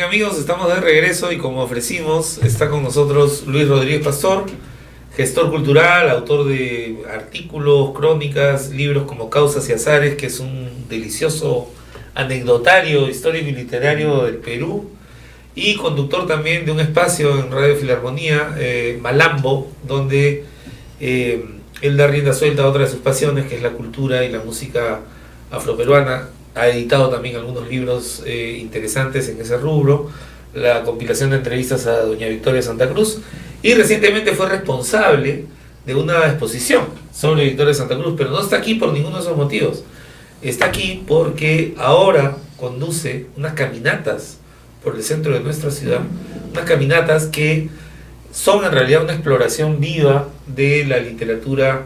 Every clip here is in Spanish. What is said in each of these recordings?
amigos? Estamos de regreso y como ofrecimos, está con nosotros Luis Rodríguez Pastor, gestor cultural, autor de artículos, crónicas, libros como Causas y Azares, que es un delicioso anecdotario histórico y literario del Perú, y conductor también de un espacio en Radio Filarmonía, Malambo, donde él da rienda suelta a otra de sus pasiones, que es la cultura y la música afroperuana. Ha editado también algunos libros interesantes en ese rubro, la compilación de entrevistas a doña Victoria Santa Cruz, y recientemente fue responsable de una exposición sobre Victoria Santa Cruz, pero no está aquí por ninguno de esos motivos. Está aquí porque ahora conduce unas caminatas por el centro de nuestra ciudad, unas caminatas que son en realidad una exploración viva de la literatura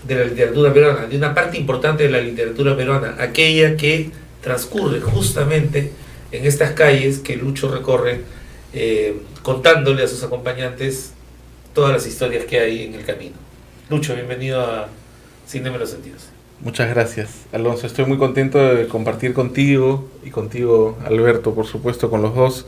peruana, de una parte importante de la literatura peruana, aquella que transcurre justamente en estas calles que Lucho recorre, contándole a sus acompañantes todas las historias que hay en el camino. Lucho, bienvenido a Cine de los Sentidos. Muchas gracias, Alonso. Estoy muy contento de compartir contigo y contigo, Alberto, por supuesto, con los dos.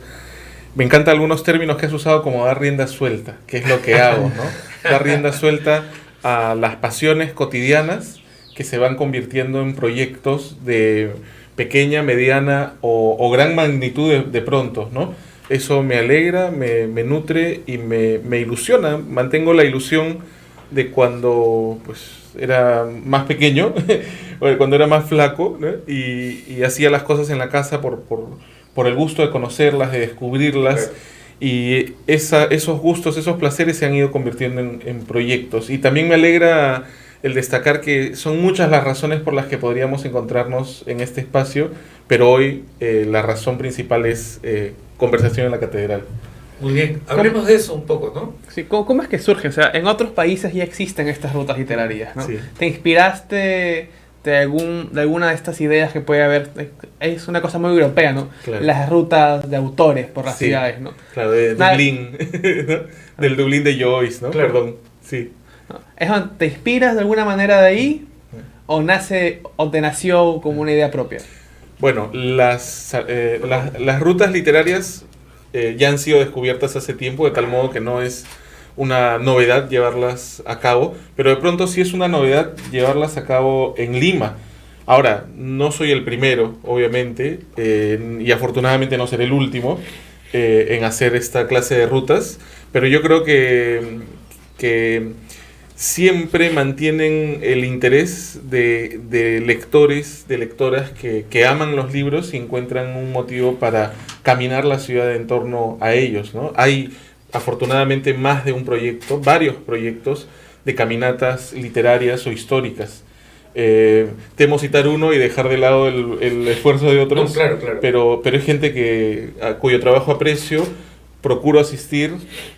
Me encantan algunos términos que has usado como dar rienda suelta, que es lo que hago, ¿no? Dar rienda suelta a las pasiones cotidianas que se van convirtiendo en proyectos de pequeña, mediana o gran magnitud de pronto, ¿no? Eso me alegra, me nutre y me ilusiona. Mantengo la ilusión de cuando pues era más pequeño, cuando era más flaco, ¿no? y hacía las cosas en la casa por el gusto de conocerlas, de descubrirlas. Y esos gustos, esos placeres se han ido convirtiendo en proyectos. Y también me alegra el destacar que son muchas las razones por las que podríamos encontrarnos en este espacio, pero hoy la razón principal es conversación en la catedral. Muy bien, hablemos de eso un poco, ¿no? Sí, ¿cómo es que surge? O sea, en otros países ya existen estas rutas literarias, ¿no? Sí. ¿Te inspiraste de alguna de estas ideas que puede haber? Es una cosa muy europea, ¿no? Claro. Las rutas de autores por las Sí. ciudades, ¿no? Claro, de Dublín, ¿no? Del Dublín de Joyce, ¿no? Claro. Perdón, sí. ¿Te inspiras de alguna manera de ahí? ¿O te nació como una idea propia? Bueno, las rutas literarias ya han sido descubiertas hace tiempo, de tal modo que no es una novedad llevarlas a cabo, pero de pronto sí es una novedad llevarlas a cabo en Lima. Ahora, no soy el primero, obviamente, y afortunadamente no seré el último en hacer esta clase de rutas, pero yo creo que siempre mantienen el interés de lectores, de lectoras que aman los libros y encuentran un motivo para caminar la ciudad en torno a ellos, ¿no? Hay afortunadamente más de un proyecto, varios proyectos de caminatas literarias o históricas. Temo citar uno y dejar de lado el esfuerzo de otros, No, claro. pero es gente cuyo trabajo aprecio. Procuro asistir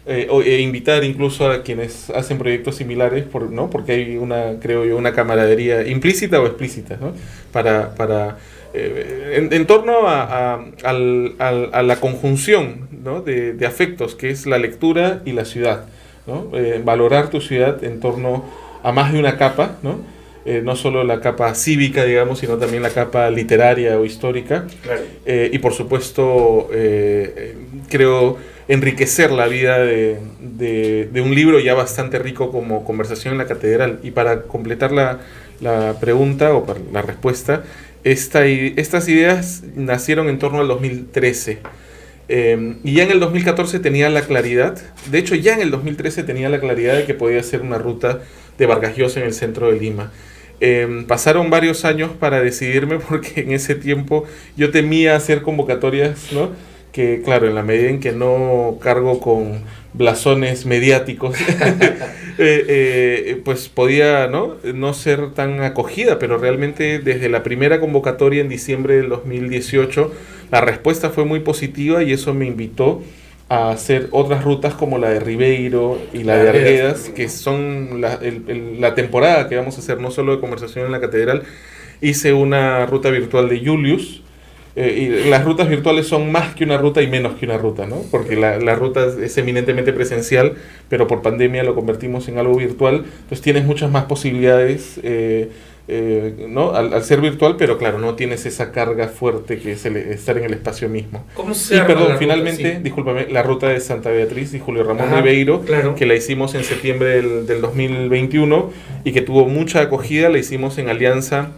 e invitar incluso a quienes hacen proyectos similares, ¿no? Porque hay creo yo, una camaradería implícita o explícita, ¿no? En torno a la conjunción, ¿no? de afectos, que es la lectura y la ciudad, ¿no? Valorar tu ciudad en torno a más de una capa, ¿no? No solo la capa cívica, digamos, sino también la capa literaria o histórica. Claro. Y por supuesto, creo enriquecer la vida de un libro ya bastante rico como Conversación en la Catedral. Y para completar la pregunta o para la respuesta, estas ideas nacieron en torno al 2013. Y ya en el 2014 tenía la claridad, de hecho ya en el 2013 tenía la claridad de que podía hacer una ruta de Vargas Llosa en el centro de Lima. Pasaron varios años para decidirme, porque en ese tiempo yo temía hacer convocatorias, ¿no? Que claro, en la medida en que no cargo con blasones mediáticos, pues podía no ser tan acogida, pero realmente desde la primera convocatoria en diciembre del 2018 la respuesta fue muy positiva y eso me invitó a hacer otras rutas como la de Ribeiro y la de Arguedas, que son la temporada que vamos a hacer, no solo de Conversación en la Catedral. Hice una ruta virtual de Julius, y las rutas virtuales son más que una ruta y menos que una ruta, ¿no? Porque la ruta es eminentemente presencial, pero por pandemia lo convertimos en algo virtual, entonces tienes muchas más posibilidades ¿no? Al ser virtual, pero claro, no tienes esa carga fuerte que es estar en el espacio mismo. ¿Cómo se Y arma perdón, la finalmente, ruta? Sí. discúlpame, la ruta de Santa Beatriz y Julio Ramón Ajá, Ribeiro, claro. que la hicimos en septiembre del 2021 y que tuvo mucha acogida, la hicimos en alianza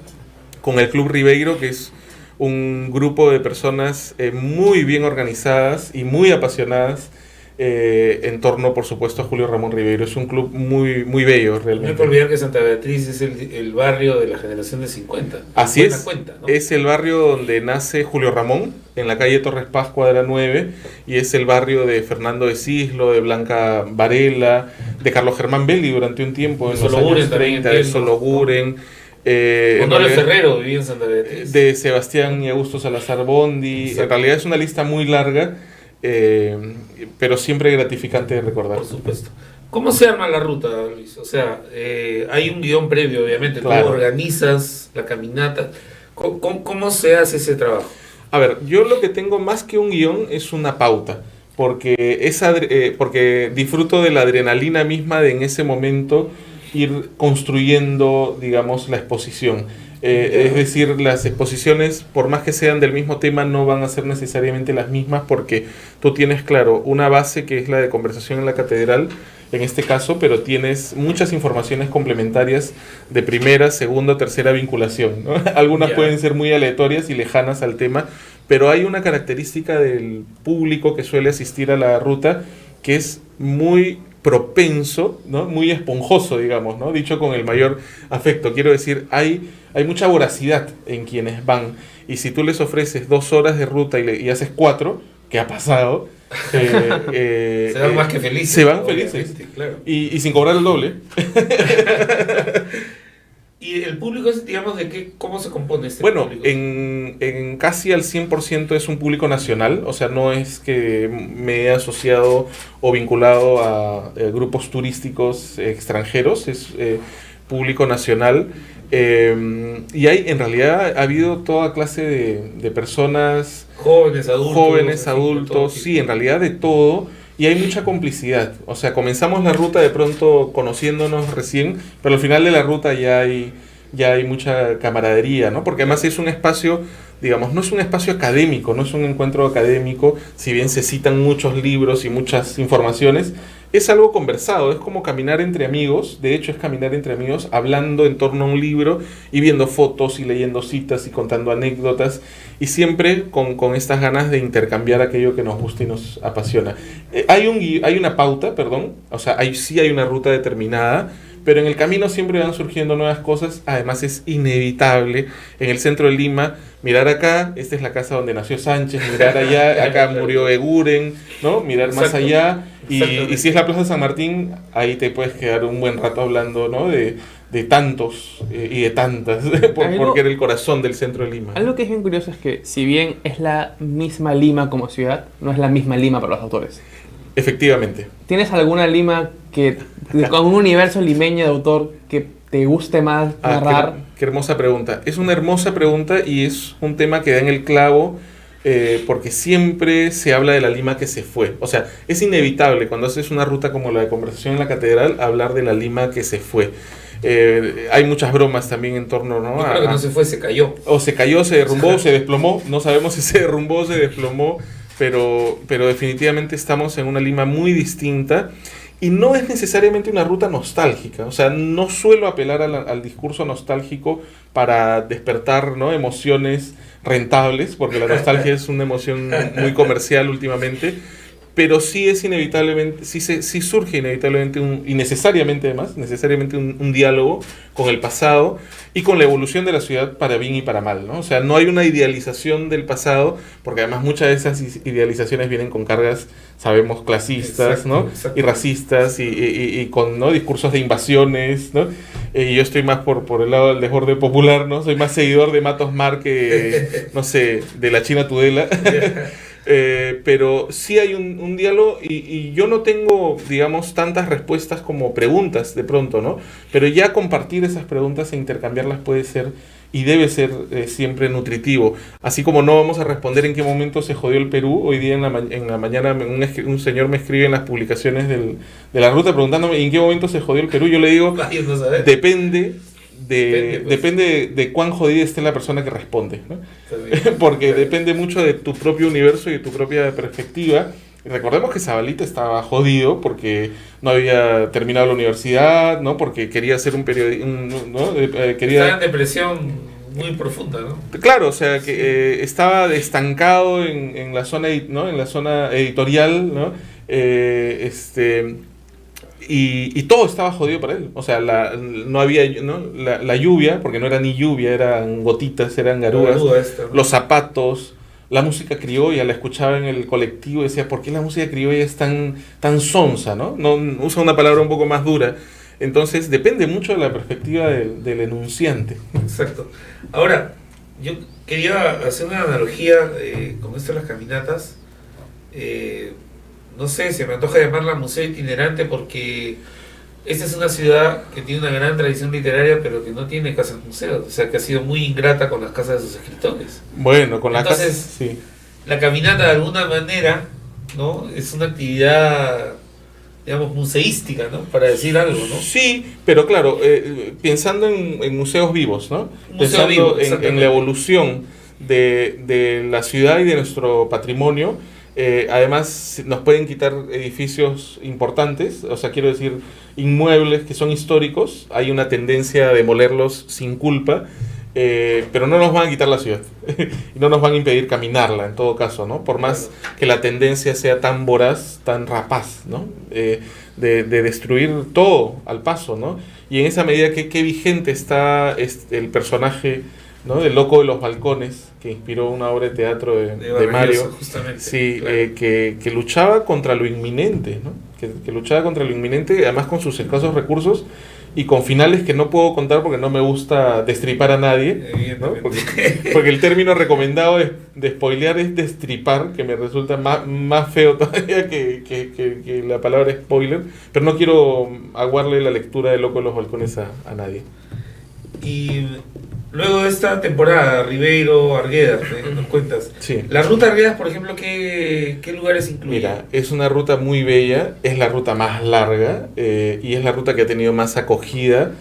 con el Club Ribeiro, que es un grupo de personas muy bien organizadas y muy apasionadas en torno, por supuesto, a Julio Ramón Ribeiro. Es un club muy, muy bello, No hay que realmente. olvidar que Santa Beatriz es el barrio de la generación de 50. Así Buena es, cuenta, ¿no? es el barrio donde nace Julio Ramón, en la calle Torres Paz, cuadra 9, y es el barrio de Fernando de Cislo, de Blanca Varela, de Carlos Germán Belli durante un tiempo, en De los Sologuren años también 30, de entiendo, Sologuren, en Honorio realidad, Ferrero vivía en Santa Beatriz. de Sebastián y Augusto Salazar Bondi. Exacto. En realidad es una lista muy larga, pero siempre gratificante de recordar. Por supuesto. ¿Cómo se arma la ruta, Luis? O sea, hay un guión previo, obviamente. Claro. Tú organizas la caminata. ¿Cómo se hace ese trabajo? A ver, yo lo que tengo más que un guión es una pauta, porque disfruto de la adrenalina misma de en ese momento ir construyendo, digamos, la exposición. Es decir, las exposiciones, por más que sean del mismo tema, no van a ser necesariamente las mismas porque tú tienes, claro, una base que es la de conversación en la catedral, en este caso, pero tienes muchas informaciones complementarias de primera, segunda, tercera vinculación, ¿no? Algunas Ya. pueden ser muy aleatorias y lejanas al tema, pero hay una característica del público que suele asistir a la ruta que es muy propenso, ¿no? Muy esponjoso, digamos, ¿no? Dicho con el mayor afecto. Quiero decir, hay mucha voracidad en quienes van, y si tú les ofreces 2 horas de ruta y haces 4, ¿qué ha pasado? Se van más que felices. Se van obviamente, felices. claro. Y sin cobrar el doble. ¿Y el público es, digamos, cómo se compone este Bueno, público? en casi al 100% es un público nacional, o sea, no es que me he asociado o vinculado a grupos turísticos extranjeros, es público nacional. Y en realidad ha habido toda clase de personas, Jóvenes, adultos. en fin, de todo adultos, tipo. sí, en realidad de todo. Y hay mucha complicidad. O sea, comenzamos la ruta de pronto conociéndonos recién, pero al final de la ruta ya hay mucha camaradería, ¿no? Porque además es un espacio, digamos, no es un espacio académico, no es un encuentro académico, si bien se citan muchos libros y muchas informaciones, es algo conversado, es como caminar entre amigos, de hecho es caminar entre amigos hablando en torno a un libro y viendo fotos y leyendo citas y contando anécdotas y siempre con estas ganas de intercambiar aquello que nos gusta y nos apasiona. Hay una pauta, perdón, o sea, sí hay una ruta determinada, pero en el camino siempre van surgiendo nuevas cosas. Además es inevitable en el centro de Lima mirar acá, esta es la casa donde nació Sánchez, mirar allá, acá murió Eguren, ¿no? Mirar más Exacto. allá y Exactamente. si es la Plaza San Martín, ahí te puedes quedar un buen rato hablando, ¿no? De tantos y de tantas, porque era el corazón del centro de Lima. Algo que es bien curioso es que si bien es la misma Lima como ciudad, no es la misma Lima para los autores. Efectivamente. ¿Tienes alguna Lima con un universo limeño de autor que te guste más narrar? Qué hermosa pregunta. Es una hermosa pregunta y es un tema que da en el clavo porque siempre se habla de la Lima que se fue. O sea, es inevitable cuando haces una ruta como la de conversación en la catedral hablar de la Lima que se fue. Hay muchas bromas también en torno, ¿no? Yo creo que no se fue, se cayó. O se cayó, se derrumbó, o se desplomó. No sabemos si se derrumbó o se desplomó, pero definitivamente estamos en una Lima muy distinta. Y no es necesariamente una ruta nostálgica, o sea, no suelo apelar al discurso nostálgico para despertar, ¿no? Emociones rentables, porque la nostalgia es una emoción muy comercial últimamente, pero sí es inevitablemente, sí surge inevitablemente y necesariamente además, un diálogo con el pasado y con la evolución de la ciudad para bien y para mal, ¿no? O sea, no hay una idealización del pasado, porque además muchas de esas idealizaciones vienen con cargas, sabemos, clasistas, Exacto, ¿no? exacto. Y racistas y con, ¿no? discursos de invasiones, ¿no? Y yo estoy más por el lado del desborde popular, ¿no? Soy más seguidor de Matos Mar que, no sé, de la China Tudela. Pero sí hay un diálogo y yo no tengo, digamos, tantas respuestas como preguntas de pronto, ¿no? Pero ya compartir esas preguntas e intercambiarlas puede ser y debe ser siempre nutritivo. Así como no vamos a responder en qué momento se jodió el Perú, hoy día en la mañana un señor me escribe en las publicaciones de la ruta preguntándome en qué momento se jodió el Perú. Yo le digo, Ay, no sabes. depende depende de cuán jodida esté la persona que responde, ¿no? Porque depende mucho de tu propio universo y de tu propia perspectiva. Y recordemos que Zabalita estaba jodido porque no había terminado la universidad, ¿no? Porque quería hacer un periodismo, ¿no? Estaba en depresión muy profunda, ¿no? Claro, o sea, que estaba estancado en la zona, ¿no? En la zona editorial, ¿no? Y todo estaba jodido para él. O sea, no había, ¿no? La lluvia, porque no era ni lluvia, eran gotitas, eran garúas. ¿No? Los zapatos, la música criolla, la escuchaba en el colectivo y decía, ¿por qué la música criolla es tan sonsa, ¿no? No usa una palabra un poco más dura. Entonces, depende mucho de la perspectiva del enunciante. Exacto. Ahora, yo quería hacer una analogía con esto de las caminatas. No sé, se me antoja llamarla museo itinerante porque esta es una ciudad que tiene una gran tradición literaria, pero que no tiene casas museos, o sea, que ha sido muy ingrata con las casas de sus escritores. Bueno, con las casas, Entonces, sí. La caminata de alguna manera, ¿no? Es una actividad, digamos, museística, ¿no? Para decir algo, ¿no? Sí, pero claro, pensando en museos vivos, ¿no? Museo vivo, en la evolución de la ciudad y de nuestro patrimonio. Además nos pueden quitar edificios importantes, o sea, quiero decir, inmuebles que son históricos, hay una tendencia a demolerlos sin culpa, pero no nos van a quitar la ciudad y no nos van a impedir caminarla en todo caso, ¿no? Por más que la tendencia sea tan voraz, tan rapaz, ¿no? De destruir todo al paso, ¿no? Y en esa medida que vigente está el personaje, ¿no? Del loco de los balcones, que inspiró una obra de teatro de Mario, justamente, sí, claro. que luchaba contra lo inminente, ¿no? Que luchaba contra lo inminente, además con sus escasos recursos y con finales que no puedo contar porque no me gusta destripar a nadie, ¿no? Porque el término recomendado de spoilear es destripar, que me resulta más feo todavía que la palabra spoiler, pero no quiero aguarle la lectura de Loco de los Balcones a nadie. Y luego de esta temporada, Ribeiro, Arguedas, nos cuentas. Sí. La ruta Arguedas, por ejemplo, ¿qué lugares incluye? Mira, es una ruta muy bella, es la ruta más larga y es la ruta que ha tenido más acogida.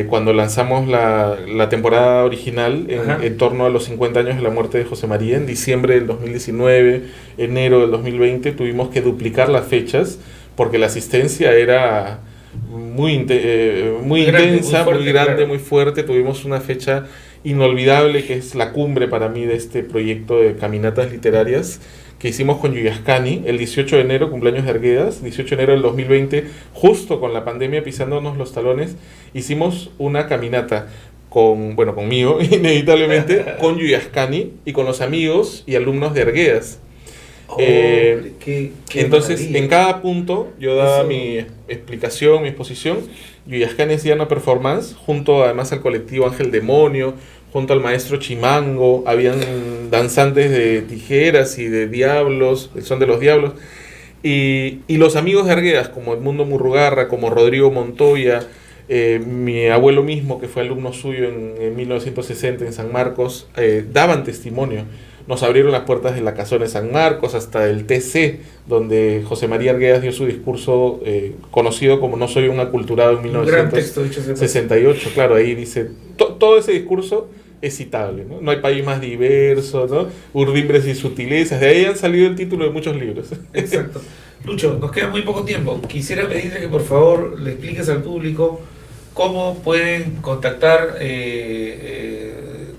Cuando lanzamos la temporada original en torno a los 50 años de la muerte de José María, en diciembre del 2019, enero del 2020, tuvimos que duplicar las fechas porque la asistencia era muy intensa, muy grande, claro. Muy fuerte. Tuvimos una fecha inolvidable que es la cumbre para mí de este proyecto de caminatas literarias que hicimos con Yuyascani el 18 de enero, cumpleaños de Arguedas, 18 de enero del 2020, justo con la pandemia pisándonos los talones. Hicimos una caminata conmigo, inevitablemente, con Yuyascani y con los amigos y alumnos de Arguedas. Qué entonces, maravilla. en cada punto yo daba mi explicación, mi exposición. Yuyascani hacía una performance junto además al colectivo Ángel Demonio, junto al maestro Chimango, habían danzantes de tijeras y de diablos, el son de los diablos, y los amigos de Arguedas, como Edmundo Murrugarra, como Rodrigo Montoya, mi abuelo mismo, que fue alumno suyo en 1960 en San Marcos, daban testimonio. Nos abrieron las puertas de la Casona de San Marcos hasta el TC, donde José María Arguedas dio su discurso conocido como No soy un aculturado en 1968. Claro, ahí dice, todo ese discurso es citable, ¿no? No hay país más diverso, ¿no? Urdimbres y sutilezas, de ahí han salido el título de muchos libros. Exacto. Lucho, nos queda muy poco tiempo. Quisiera pedirle que por favor le expliques al público cómo pueden contactar,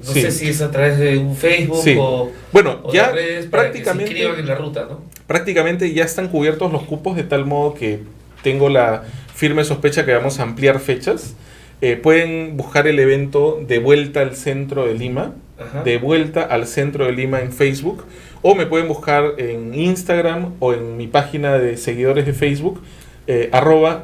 no sé si es a través de un Facebook o ya redes prácticamente que se inscriban en la ruta, ¿no? Prácticamente ya están cubiertos los cupos de tal modo que tengo la firme sospecha que vamos a ampliar fechas. Pueden buscar el evento De Vuelta al Centro de Lima, De Vuelta al Centro de Lima en Facebook, o me pueden buscar en Instagram o en mi página de seguidores de Facebook,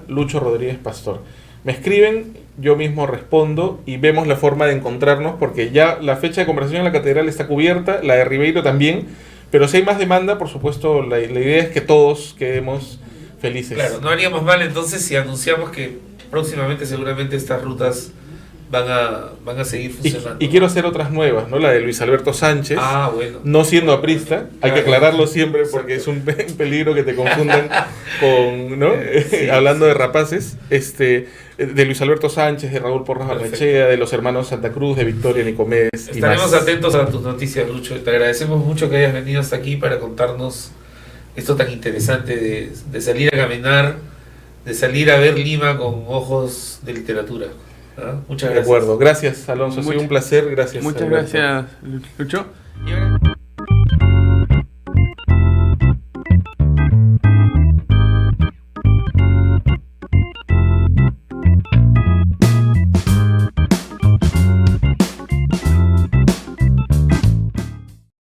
@Lucho Rodríguez Pastor. Me escriben, yo mismo respondo y vemos la forma de encontrarnos porque ya la fecha de conversación en la catedral está cubierta, la de Ribeiro también, pero si hay más demanda, por supuesto, la idea es que todos quedemos felices. Claro, no haríamos mal entonces si anunciamos que próximamente seguramente estas rutas van a seguir funcionando. Y quiero hacer otras nuevas, ¿no? La de Luis Alberto Sánchez. Bueno. No siendo aprista, hay que aclararlo siempre Exacto. porque es un peligro que te confundan con, ¿no? Sí, Hablando de rapaces. De Luis Alberto Sánchez, de Raúl Porras Perfecto. Barnechea, de los hermanos Santa Cruz, de Victoria Nicomedes y Estaremos más. atentos a tus noticias, Lucho. Te agradecemos mucho que hayas venido hasta aquí para contarnos esto tan interesante de salir a caminar, de salir a ver Lima con ojos de literatura. ¿Ah? Muchas De gracias. acuerdo. Gracias, Alonso. Ha sido Muchas- un placer. Gracias. Muchas Alberto. gracias, Lucho. Y ahora